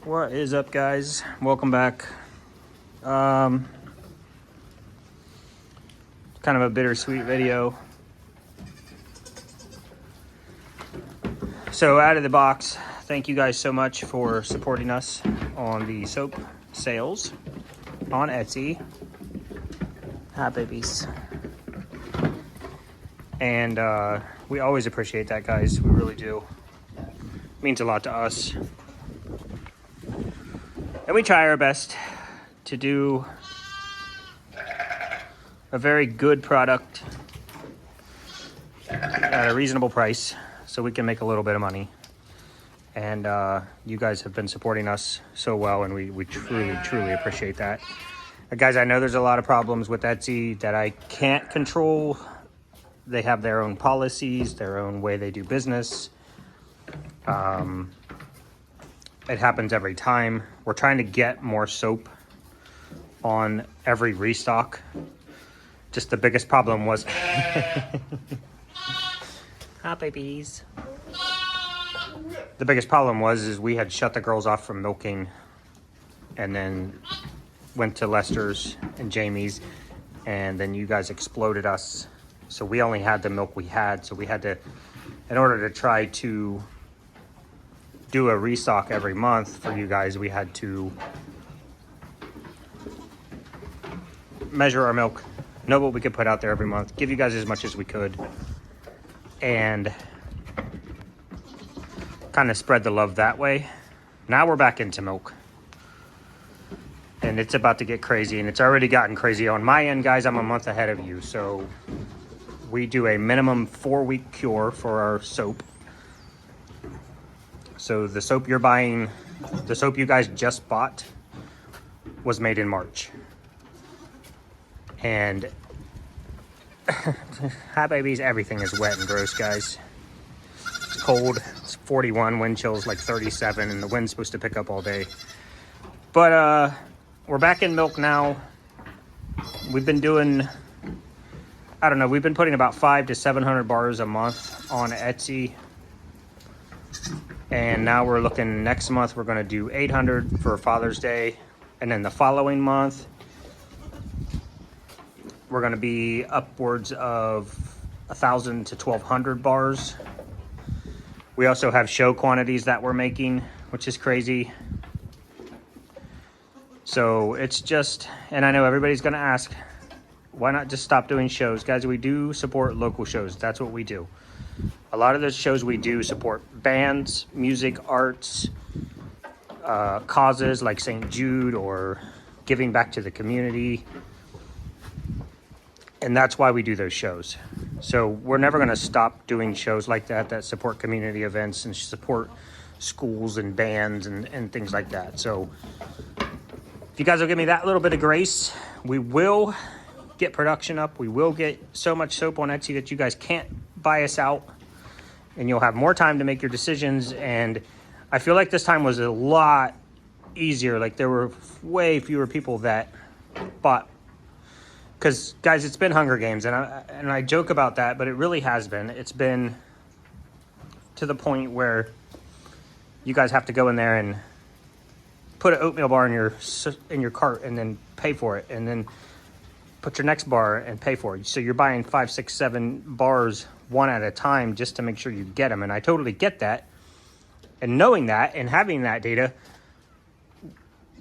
What is up, guys? Welcome back. Kind of a bittersweet video. So out of the box, thank you guys so much for supporting us on the soap sales on Etsy. Hi, babies. And we always appreciate that, guys. We really do. It means a lot to us. And we try our best to do a very good product at a reasonable price so we can make a little bit of money. And you guys have been supporting us so well, and we truly appreciate that. Guys, I know there's a lot of problems with Etsy that I can't control. They have their own policies, their own way they do business. It happens every time. We're trying to get more soap on every restock. Just the biggest problem was... Hi, babies. The biggest problem is we had shut the girls off from milking and then went to Lester's and Jamie's, and then you guys exploded us. So we only had the milk we had, so we had to, in order to try to do a restock every month for you guys, we had to measure our milk, know what we could put out there every month, give you guys as much as we could, and kind of spread the love that way. Now we're back into milk, and it's about to get crazy, and it's already gotten crazy on my end, guys. I'm a month ahead of you, so we do a minimum 4-week cure for our soap. So the soap you're buying, the soap you guys just bought, was made in March. And hi, babies, everything is wet and gross, guys. It's cold, it's 41, wind chill's like 37, and the wind's supposed to pick up all day. But we're back in milk now. We've been doing, I don't know, we've been putting about 500 to 700 bars a month on Etsy. And now we're looking, next month we're going to do 800 for Father's Day. And then the following month, we're going to be upwards of 1,000 to 1,200 bars. We also have show quantities that we're making, which is crazy. So it's just, and I know everybody's going to ask, why not just stop doing shows? Guys, we do support local shows. That's what we do. A lot of the shows we do support bands, music, arts, causes like St. Jude or giving back to the community. And that's why we do those shows. So we're never going to stop doing shows like that support community events and support schools and bands and things like that. So if you guys will give me that little bit of grace, we will get production up. We will get so much soap on Etsy that you guys can't buy us out, and you'll have more time to make your decisions. And I feel like this time was a lot easier. Like there were way fewer people that bought, because guys, it's been Hunger Games, and I joke about that, but it really has been. It's been to the point where you guys have to go in there and put an oatmeal bar in your cart and then pay for it, and then put your next bar and pay for it. So you're buying 5, 6, 7 bars one at a time just to make sure you get them. And I totally get that. And knowing that and having that data,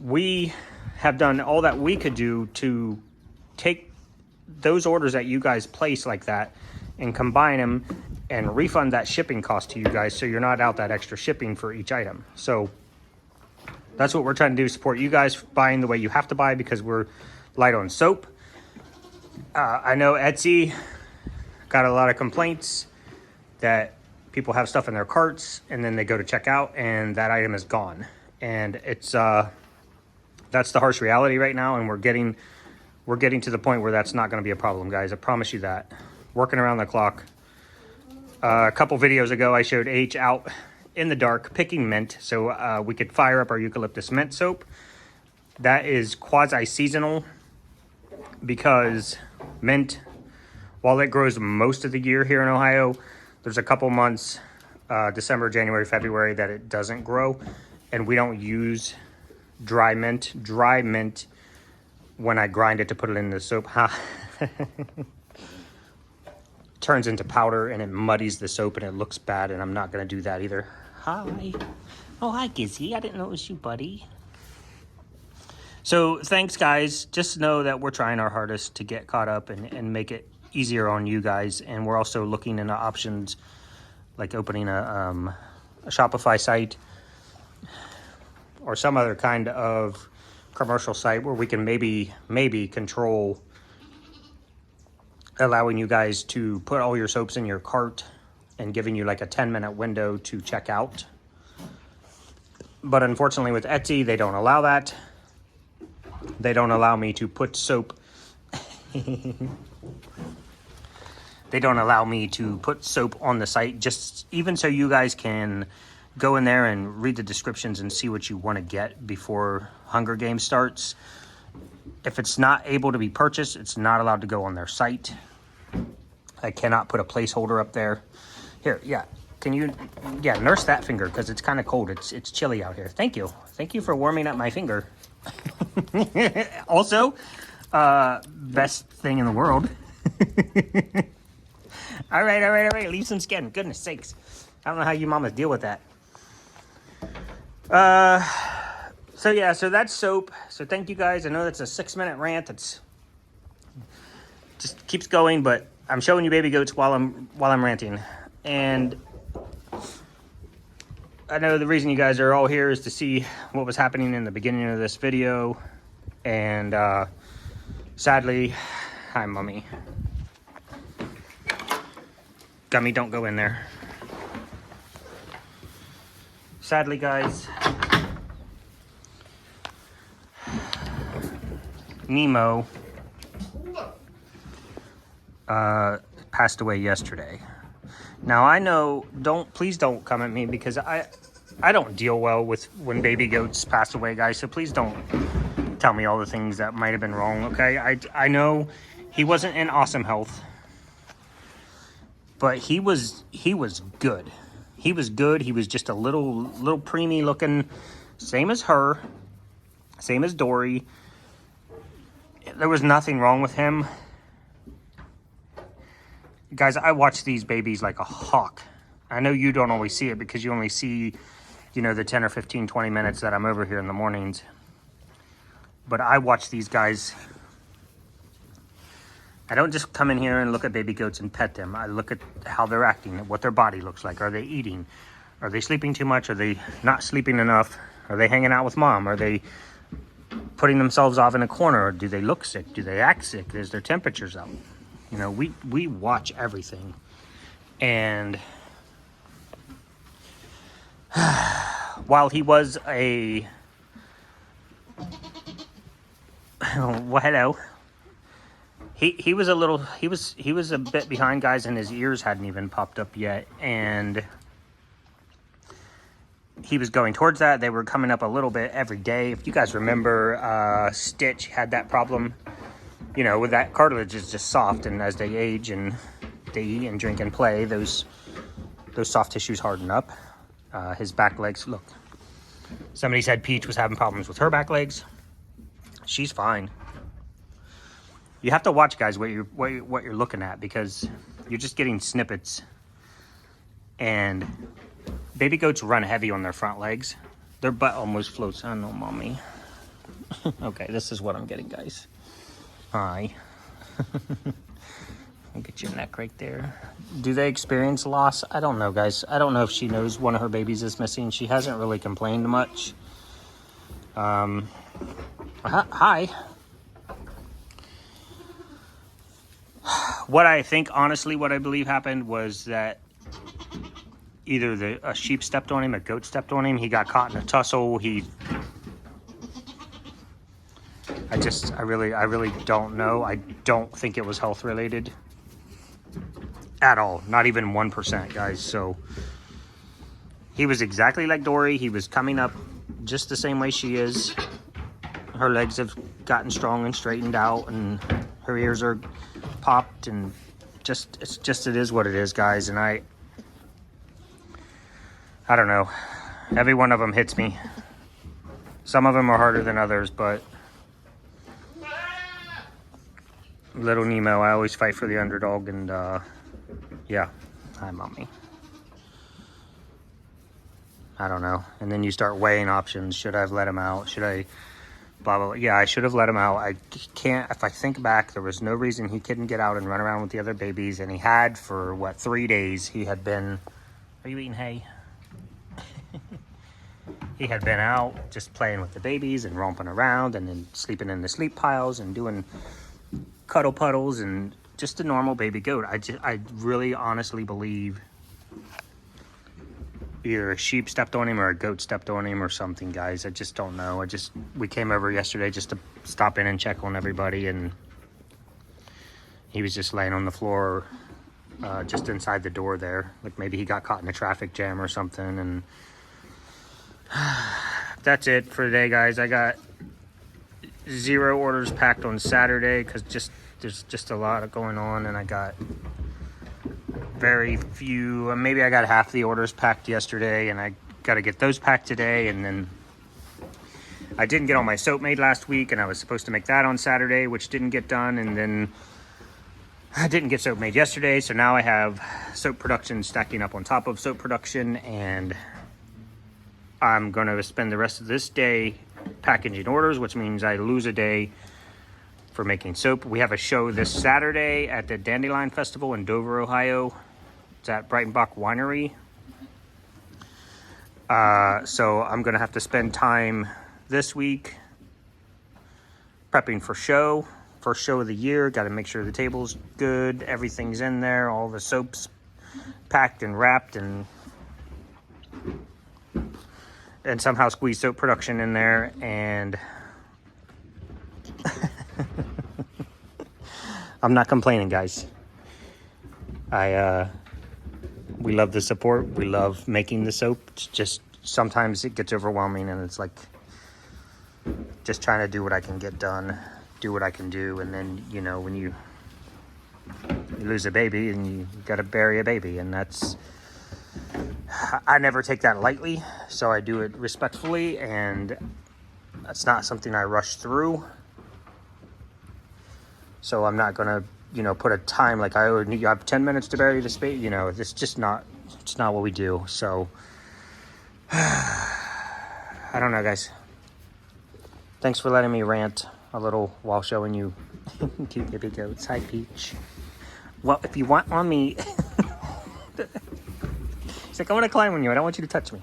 we have done all that we could do to take those orders that you guys place like that and combine them and refund that shipping cost to you guys, so you're not out that extra shipping for each item. So that's what we're trying to do, support you guys buying the way you have to buy, because we're light on soap. I know Etsy got a lot of complaints that people have stuff in their carts and then they go to check out and that item is gone. And it's that's the harsh reality right now, and we're getting to the point where that's not going to be a problem, guys. I promise you that. Working around the clock. A couple videos ago, I showed H out in the dark picking mint so we could fire up our eucalyptus mint soap. That is quasi-seasonal, because mint, while it grows most of the year here in Ohio, there's a couple months, December, January, February, that it doesn't grow. and we don't use dry mint. Dry mint, when I grind it to put it in the soap, turns into powder and it muddies the soap and it looks bad, and I'm not going to do that either. Hi. Oh, hi, Gizzy. I didn't know it was you, buddy. So thanks, guys. Just know that we're trying our hardest to get caught up and make it easier on you guys. And we're also looking into options like opening a Shopify site or some other kind of commercial site where we can maybe control allowing you guys to put all your soaps in your cart and giving you like a 10-minute window to check out. But unfortunately with Etsy, they don't allow that. They don't allow me to put soap. They don't allow me to put soap on the site, just even so you guys can go in there and read the descriptions and see what you want to get before Hunger Games starts. If it's not able to be purchased, it's not allowed to go on their site. I cannot put a placeholder up there. Here, yeah. Can you, nurse that finger because it's kind of cold. It's chilly out here. Thank you. Thank you for warming up my finger. Also, best thing in the world. All right. Leave some skin. Goodness sakes. I don't know how you mamas deal with that. So that's soap. So thank you guys. I know that's a 6-minute rant. It's just keeps going, but I'm showing you baby goats while I'm ranting. And I know the reason you guys are all here is to see what was happening in the beginning of this video. And sadly, hi, Mommy. Gummy, don't go in there. Sadly, guys, Nemo passed away yesterday. Now I know, please don't come at me because I don't deal well with when baby goats pass away, guys. So please don't tell me all the things that might have been wrong. Okay, I know he wasn't in awesome health, but he was good. He was good. He was just a little preemie looking, same as her, same as Dory. There was nothing wrong with him. Guys, I watch these babies like a hawk. I know you don't always see it because you only see, the 10 or 15, 20 minutes that I'm over here in the mornings. But I watch these guys. I don't just come in here and look at baby goats and pet them. I look at how they're acting, what their body looks like. Are they eating? Are they sleeping too much? Are they not sleeping enough? Are they hanging out with mom? Are they putting themselves off in a corner? Or do they look sick? Do they act sick? Is their temperatures up? We watch everything. And while he was a... well, hello. He was a bit behind, guys, and his ears hadn't even popped up yet. And he was going towards that. They were coming up a little bit every day. If you guys remember, Stitch had that problem. With that cartilage is just soft, and as they age and they eat and drink and play, those soft tissues harden up. His back legs, look. Somebody said Peach was having problems with her back legs. She's fine. You have to watch, guys, what you're looking at, because you're just getting snippets. And baby goats run heavy on their front legs. Their butt almost floats. I know, Mommy. Okay, this is what I'm getting, guys. Hi. I'll get your neck right there. Do they experience loss? I don't know, guys. I don't know if she knows one of her babies is missing. She hasn't really complained much. Hi. What I believe happened was that either a sheep stepped on him, a goat stepped on him, he got caught in a tussle, I really don't know. I don't think it was health related at all. Not even 1%, guys. So he was exactly like Dory. He was coming up just the same way she is. Her legs have gotten strong and straightened out, and her ears are popped, and it is what it is, guys. And I don't know. Every one of them hits me. Some of them are harder than others, but little Nemo, I always fight for the underdog, and yeah. Hi, mommy. I don't know. And then you start weighing options. Should I have let him out? Should I... Blah, blah, blah. Yeah, I should have let him out. I can't... If I think back, there was no reason he couldn't get out and run around with the other babies. And he had for, what, 3 days. He had been... Are you eating hay? He had been out just playing with the babies and romping around and then sleeping in the sleep piles and doing cuddle puddles and just a normal baby goat. I really honestly believe either a sheep stepped on him or a goat stepped on him or something, guys. I just don't know. We came over yesterday just to stop in and check on everybody, and he was just laying on the floor just inside the door there. Like maybe he got caught in a traffic jam or something. And that's it for today, guys. I got 0 orders packed on Saturday because there's just a lot going on, and I got very few. Maybe I got half the orders packed yesterday, and I got to get those packed today. And then I didn't get all my soap made last week, and I was supposed to make that on Saturday, which didn't get done. And then I didn't get soap made yesterday, so now I have soap production stacking up on top of soap production, and I'm going to spend the rest of this day packaging orders, which means I lose a day for making soap. We have a show this Saturday at the Dandelion Festival in Dover, Ohio. It's at Breitenbach Winery. So I'm going to have to spend time this week prepping for show. First show of the year. Got to make sure the table's good. Everything's in there. All the soap's packed and wrapped, and somehow squeeze soap production in there. And I'm not complaining, guys. We love the support. We love making the soap. It's just sometimes it gets overwhelming, and it's like just trying to do what I can get done, do what I can do. And then, you know, when you lose a baby and you got to bury a baby, and I never take that lightly, so I do it respectfully, and that's not something I rush through. So I'm not going to, you know, put a time like you have 10 minutes to bury this baby. You know, it's just not, it's not what we do. So I don't know, guys. Thanks for letting me rant a little while showing you cute baby goats. Hi, Peach. Well, if you want on me, she's like, I want to climb on you. I don't want you to touch me.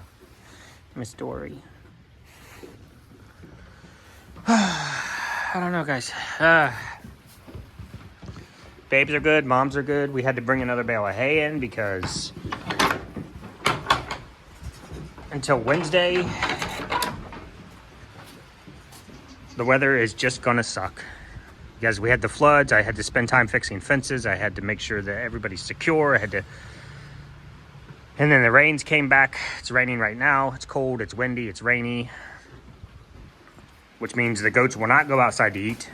Miss Dory. I don't know, guys. Babes are good. Moms are good. We had to bring another bale of hay in because until Wednesday, the weather is just going to suck. Because we had the floods. I had to spend time fixing fences. I had to make sure that everybody's secure. And then the rains came back. It's raining right now. It's cold. It's windy. It's rainy. Which means the goats will not go outside to eat.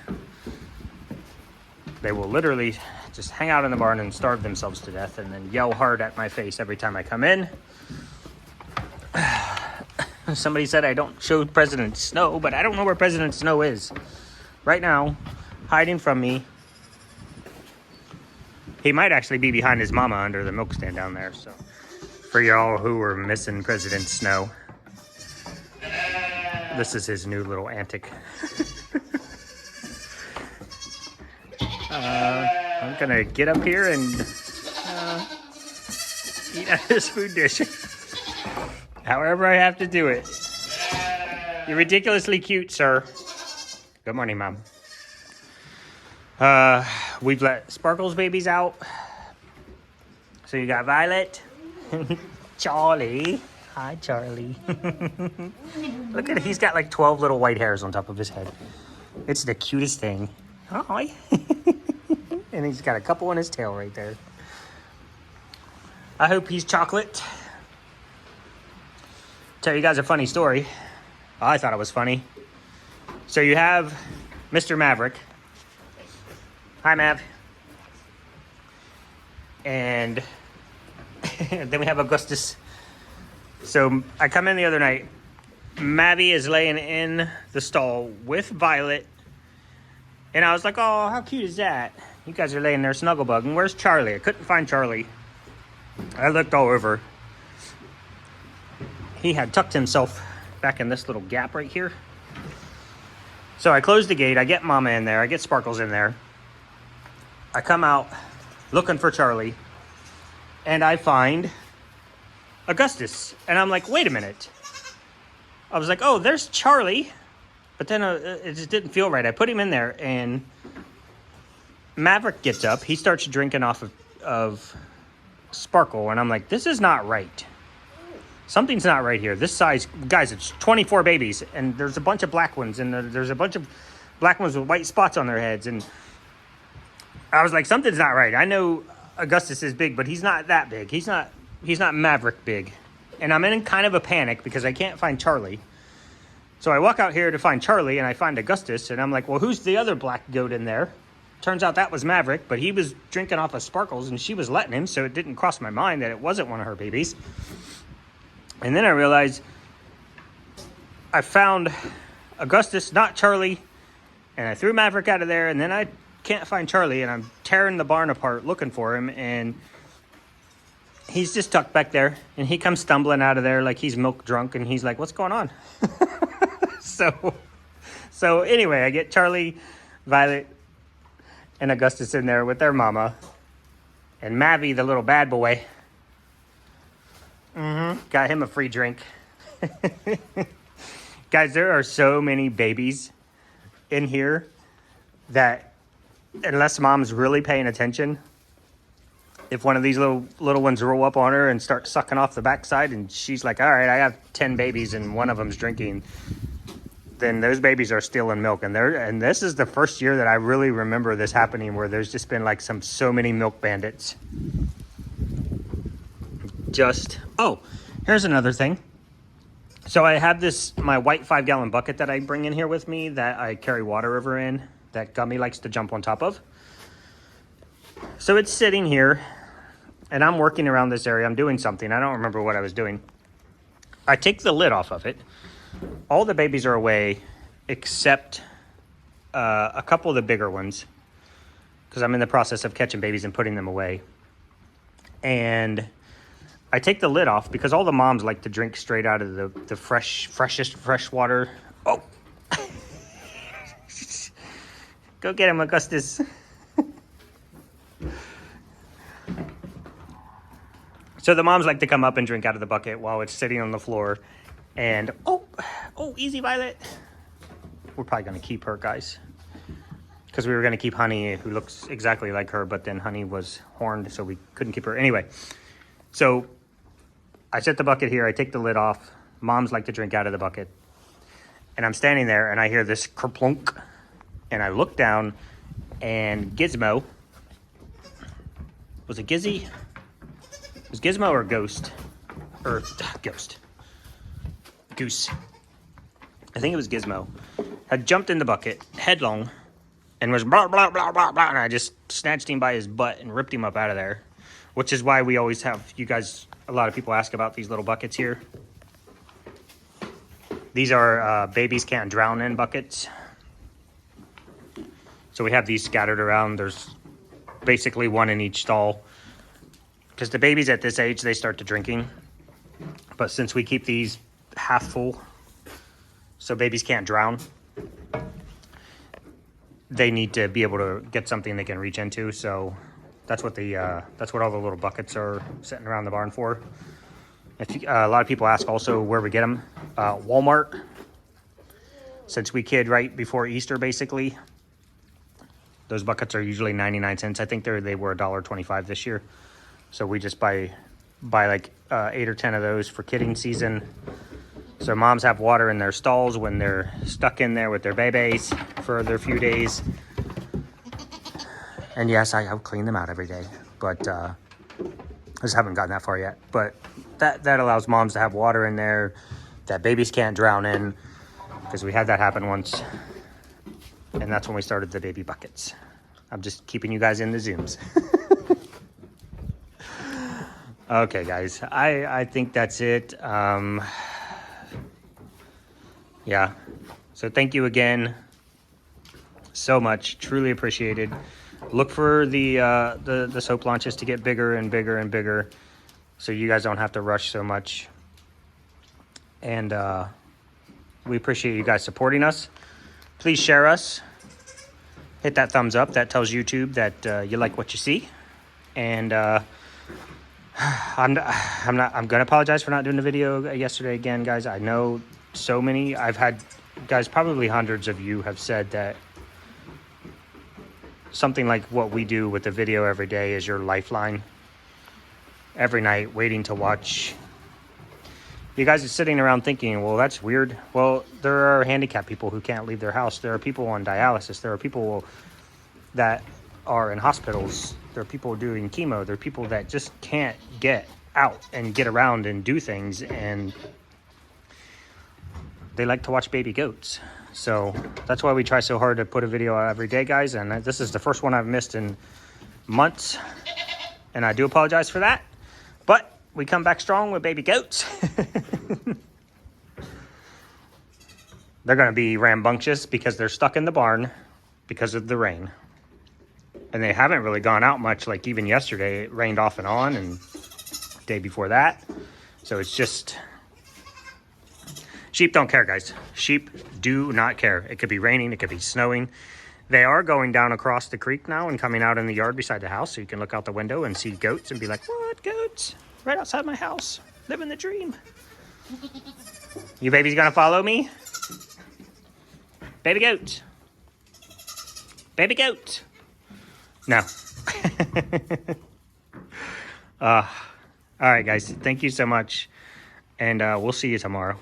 They will literally just hang out in the barn and starve themselves to death and then yell hard at my face every time I come in. Somebody said I don't show President Snow, but I don't know where President Snow is. Right now, hiding from me. He might actually be behind his mama under the milk stand down there. So, for y'all who were missing President Snow, this is his new little antic. I'm gonna get up here and eat out of this food dish. However I have to do it. You're ridiculously cute, sir. Good morning, Mom. We've let Sparkle's babies out. So you got Violet. Charlie. Hi, Charlie. Look at it. He's got like 12 little white hairs on top of his head. It's the cutest thing. Hi. And he's got a couple on his tail right there. I hope he's chocolate. Tell you guys a funny story. I thought it was funny. So you have Mr. Maverick. Hi, Mav. And then we have Augustus. So I come in the other night. Maddie is laying in the stall with Violet. And I was like, oh, how cute is that? You guys are laying there snuggle-bugging. Where's Charlie? I couldn't find Charlie. I looked all over. He had tucked himself back in this little gap right here. So I close the gate. I get Mama in there. I get Sparkles in there. I come out looking for Charlie. And I find Augustus. And I'm like, wait a minute. I was like, oh, there's Charlie. But then it just didn't feel right. I put him in there, and Maverick gets up. He starts drinking off of Sparkle, and I'm like, this is not right. Something's not right here. This size, guys, it's 24 babies, and there's a bunch of black ones, and there's a bunch of black ones with white spots on their heads, and I was like, something's not right. I know Augustus is big, but he's not that big. He's not Maverick big. And I'm in kind of a panic because I can't find Charlie. So I walk out here to find Charlie, and I find Augustus, and I'm like, well, who's the other black goat in there? Turns out that was Maverick, but he was drinking off of Sparkles, and she was letting him, so it didn't cross my mind that it wasn't one of her babies. And then I realized I found Augustus, not Charlie, and I threw Maverick out of there, and then I can't find Charlie, and I'm tearing the barn apart looking for him, and he's just tucked back there, and he comes stumbling out of there like he's milk drunk, and he's like, what's going on? So anyway, I get Charlie, Violet, and Augustus in there with their mama. And Mavi, the little bad boy, got him a free drink. Guys, there are so many babies in here that unless mom's really paying attention, if one of these little ones roll up on her and start sucking off the backside, and she's like, all right, I have 10 babies and one of them's drinking, then those babies are stealing milk. And this is the first year that I really remember this happening, where there's just been like so many milk bandits. Oh, here's another thing. So I have my white 5-gallon bucket that I bring in here with me that I carry water over in, that Gummy likes to jump on top of. So it's sitting here, and I'm working around this area. I'm doing something. I don't remember what I was doing. I take the lid off of it. All the babies are away except a couple of the bigger ones, because I'm in the process of catching babies and putting them away. And I take the lid off because all the moms like to drink straight out of the freshest fresh water. Oh! Go get him, Augustus. So the moms like to come up and drink out of the bucket while it's sitting on the floor. And, oh, easy, Violet. We're probably going to keep her, guys. Because we were going to keep Honey, who looks exactly like her, but then Honey was horned, so we couldn't keep her. Anyway, so I set the bucket here. I take the lid off. Moms like to drink out of the bucket. And I'm standing there, and I hear this kerplunk. And I look down, and Gizmo. Was it Gizzy? Was Gizmo or Ghost? Or Ghost. Goose. I think it was Gizmo. Had jumped in the bucket, headlong, and was blah, blah, blah, blah, blah. And I just snatched him by his butt and ripped him up out of there. Which is why we always have, you guys, a lot of people ask about these little buckets here. These are babies can't drown in buckets. So we have these scattered around. There's basically one in each stall. Because the babies at this age, they start to drinking. But since we keep these half full, so babies can't drown, they need to be able to get something they can reach into. So that's what all the little buckets are sitting around the barn for. A lot of people ask also where we get them. Walmart. Since we kid right before Easter, basically, those buckets are usually 99 cents. I think they were $1.25 this year. So we just buy like 8 or 10 of those for kidding season. So moms have water in their stalls when they're stuck in there with their babies for their few days. And yes, I help clean them out every day, but I just haven't gotten that far yet. But that allows moms to have water in there that babies can't drown in, because we had that happen once. And that's when we started the baby buckets. I'm just keeping you guys in the Zooms. Okay, guys, I think that's it. Yeah. So thank you again so much. Truly appreciated. Look for the soap launches to get bigger and bigger and bigger, so you guys don't have to rush so much. And we appreciate you guys supporting us. Please share us. Hit that thumbs up. That tells YouTube that you like what you see. And I'm gonna apologize for not doing the video yesterday again, guys. I know so many. I've had, guys, probably hundreds of you have said that something like what we do with the video every day is your lifeline. Every night, waiting to watch. You guys are sitting around thinking, well, that's weird. Well, there are handicapped people who can't leave their house. There are people on dialysis. There are people that are in hospitals. There are people doing chemo. There are people that just can't get out and get around and do things. And they like to watch baby goats. So that's why we try so hard to put a video out every day, guys. And this is the first one I've missed in months. And I do apologize for that. But we come back strong with baby goats. They're going to be rambunctious because they're stuck in the barn because of the rain. And they haven't really gone out much. Like even yesterday, it rained off and on, and the day before that. So it's just... Sheep don't care, guys. Sheep do not care. It could be raining. It could be snowing. They are going down across the creek now and coming out in the yard beside the house. So you can look out the window and see goats and be like, what, goats? Right outside my house. Living the dream. You babies gonna follow me? Baby goat. Baby goat. No. All right, guys. Thank you so much. And we'll see you tomorrow.